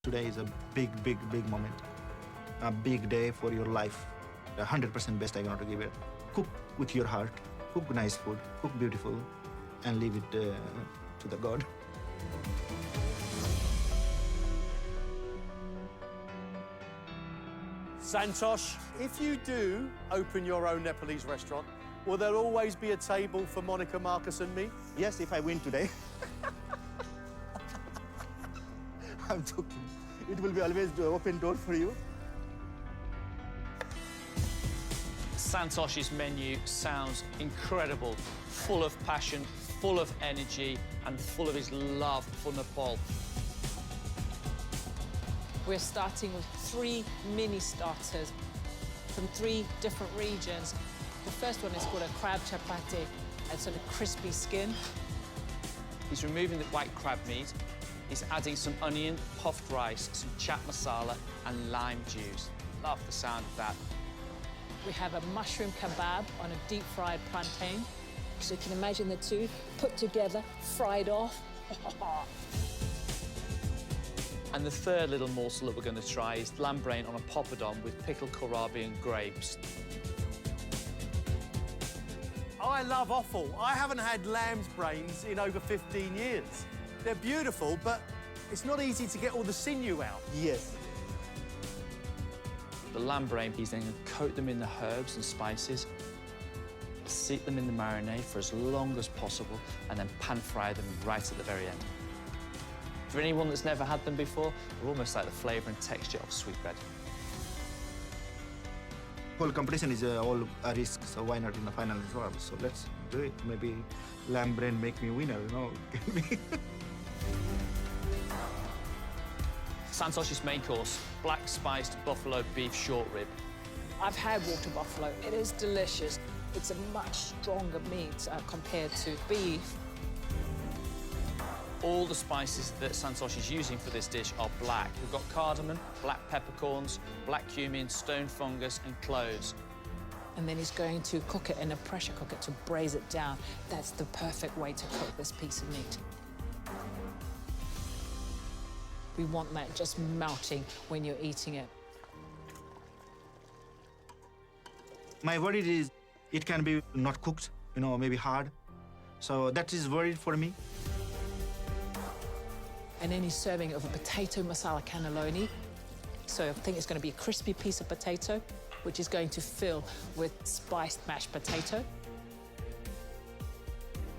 Today is a big, big, big moment. A big day for your life. 100% best I want to give it. Cook with your heart. Cook nice food. Cook beautiful. And leave it to the God. Santosh, if you do open your own Nepalese restaurant, will there always be a table for Monica, Marcus and me? Yes, if I win today. I'm joking. It will be always the open door for you. Santosh's menu sounds incredible, full of passion, full of energy, and full of his love for Nepal. We're starting with 3 mini starters from 3 different regions. The first one is called a crab chapati. It's on a crispy skin. He's removing the white crab meat. He's adding some onion, puffed rice, some chaat masala, and lime juice. Love the sound of that. We have a mushroom kebab on a deep-fried plantain. So you can imagine the two put together, fried off. And the third little morsel that we're going to try is lamb brain on a poppadom with pickled kohlrabi and grapes. I love offal. I haven't had lamb's brains in over 15 years. They're beautiful, but it's not easy to get all the sinew out. Yes. The lamb brain, he's then going to coat them in the herbs and spices, seat them in the marinade for as long as possible, and then pan-fry them right at the very end. For anyone that's never had them before, they're almost like the flavour and texture of sweetbread. Whole competition is all a risk, so why not in the final as well? So let's do it. Maybe lamb brain make me winner, you know? Santosh's main course, black spiced buffalo beef short rib. I've had water buffalo. It is delicious. It's a much stronger meat compared to beef. All the spices that Santosh is using for this dish are black. We've got cardamom, black peppercorns, black cumin, stone fungus, and cloves. And then he's going to cook it in a pressure cooker to braise it down. That's the perfect way to cook this piece of meat. We want that just melting when you're eating it. My worry is it can be not cooked, you know, maybe hard. So that is worried for me. And then he's serving of a potato masala cannelloni. So I think it's going to be a crispy piece of potato, which is going to fill with spiced mashed potato.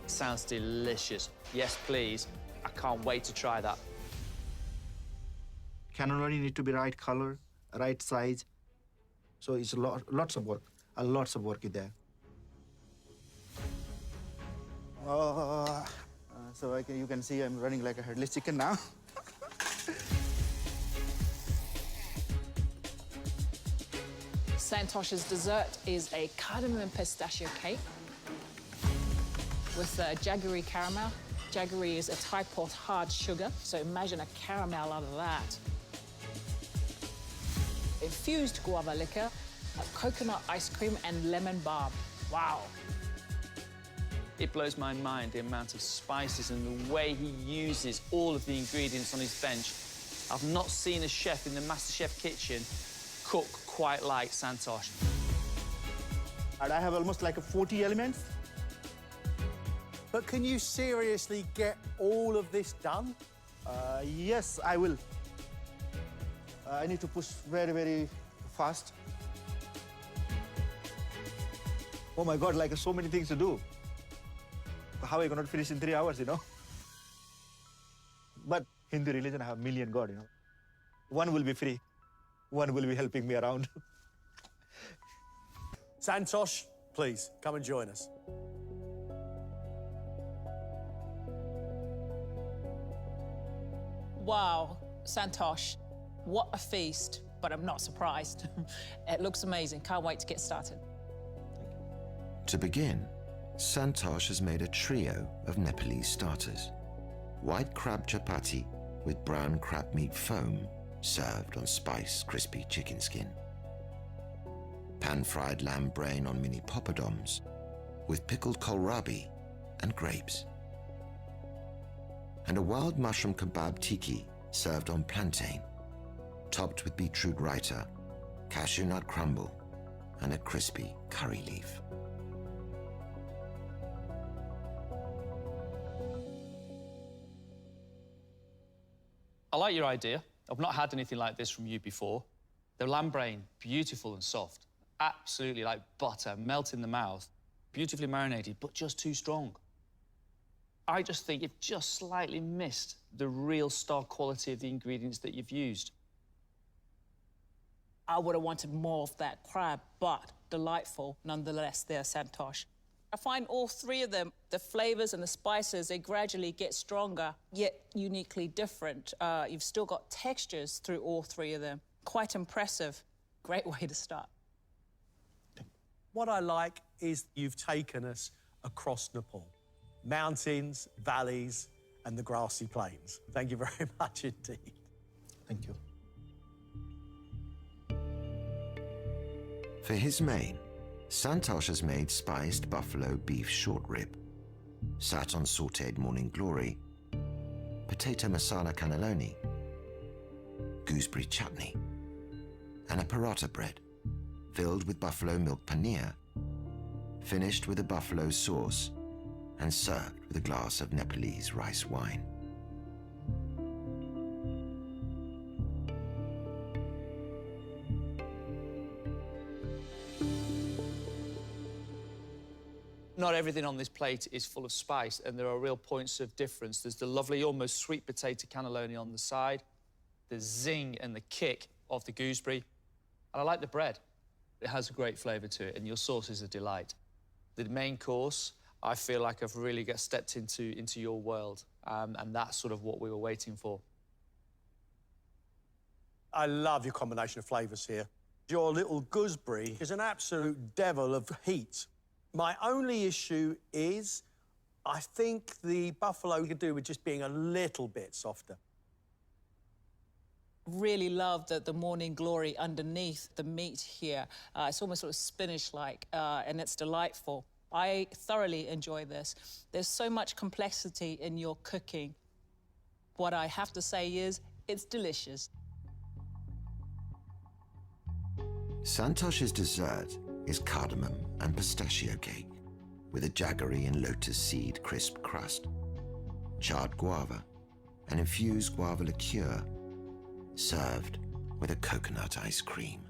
Sounds delicious. Yes, please. I can't wait to try that. Cannelloni need to be right color, right size. So it's lots of work, lots of work in there. So you can see I'm running like a headless chicken now. Santosh's dessert is a cardamom and pistachio cake with jaggery caramel. Jaggery is a type of hard sugar, so imagine a caramel out of that. Infused guava liquor, coconut ice cream, and lemon balm. Wow. It blows my mind, the amount of spices and the way he uses all of the ingredients on his bench. I've not seen a chef in the Masterchef kitchen cook quite like Santosh. And I have almost like 40 elements. But can you seriously get all of this done? Yes, I will. I need to push very, very fast. Oh my God, like so many things to do. How are you going to finish in 3 hours, you know? But Hindu religion, I have a million God, you know. One will be free. One will be helping me around. Santosh, please, come and join us. Wow, Santosh, what a feast, but I'm not surprised. It looks amazing. Can't wait to get started. To begin, Santosh has made a trio of Nepalese starters. White crab chapati with brown crab meat foam served on spiced crispy chicken skin. Pan-fried lamb brain on mini poppadoms with pickled kohlrabi and grapes. And a wild mushroom kebab tiki served on plantain, topped with beetroot raita, cashew nut crumble, and a crispy curry leaf. I like your idea. I've not had anything like this from you before. The lamb brain, beautiful and soft. Absolutely like butter, melt in the mouth. Beautifully marinated, but just too strong. I just think you've just slightly missed the real star quality of the ingredients that you've used. I would have wanted more of that crab, but delightful nonetheless there, Santosh. I find all three of them, the flavors and the spices, they gradually get stronger, yet uniquely different. You've still got textures through all three of them. Quite impressive. Great way to start. What I like is you've taken us across Nepal. Mountains, valleys, and the grassy plains. Thank you very much indeed. Thank you. For his main, Santosh has made spiced buffalo beef short rib, sat on sautéed morning glory, potato masala cannelloni, gooseberry chutney, and a paratha bread filled with buffalo milk paneer, finished with a buffalo sauce, and served with a glass of Nepalese rice wine. Not everything on this plate is full of spice, and there are real points of difference. There's the lovely, almost sweet potato cannelloni on the side, the zing and the kick of the gooseberry, and I like the bread. It has a great flavour to it, and your sauce is a delight. The main course, I feel like I've really stepped into your world, and that's sort of what we were waiting for. I love your combination of flavours here. Your little gooseberry is an absolute devil of heat. My only issue is I think the buffalo could do with just being a little bit softer. Really love the morning glory underneath the meat here. It's almost sort of spinach-like, and it's delightful. I thoroughly enjoy this. There's so much complexity in your cooking. What I have to say is, it's delicious. Santosh's dessert is cardamom and pistachio cake with a jaggery and lotus seed crisp crust, charred guava, and infused guava liqueur, served with a coconut ice cream.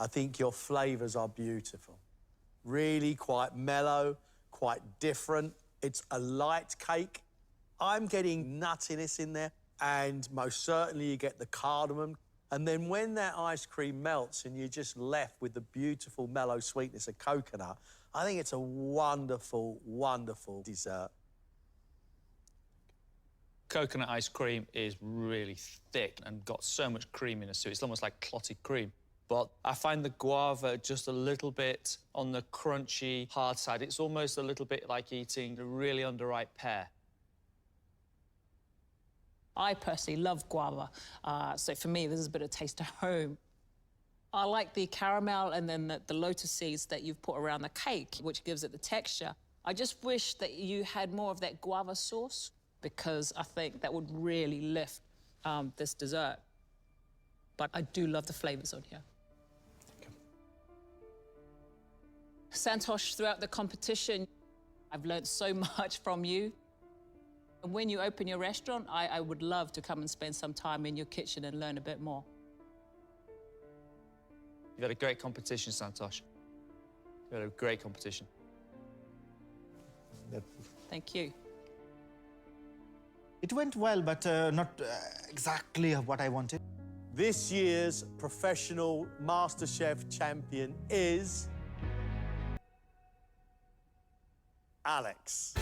I think your flavours are beautiful. Really quite mellow, quite different. It's a light cake. I'm getting nuttiness in there, and most certainly you get the cardamom. And then when that ice cream melts and you're just left with the beautiful mellow sweetness of coconut, I think it's a wonderful, wonderful dessert. Coconut ice cream is really thick and got so much creaminess to it. It's almost like clotted cream. But I find the guava just a little bit on the crunchy, hard side. It's almost a little bit like eating a really underripe pear. I personally love guava, so for me, this is a bit of taste of home. I like the caramel and then the lotus seeds that you've put around the cake, which gives it the texture. I just wish that you had more of that guava sauce, because I think that would really lift this dessert. But I do love the flavours on here. Santosh, throughout the competition, I've learned so much from you. And when you open your restaurant, I would love to come and spend some time in your kitchen and learn a bit more. You've had a great competition, Santosh. You've had a great competition. Thank you. It went well, but not exactly what I wanted. This year's professional MasterChef champion is Alex.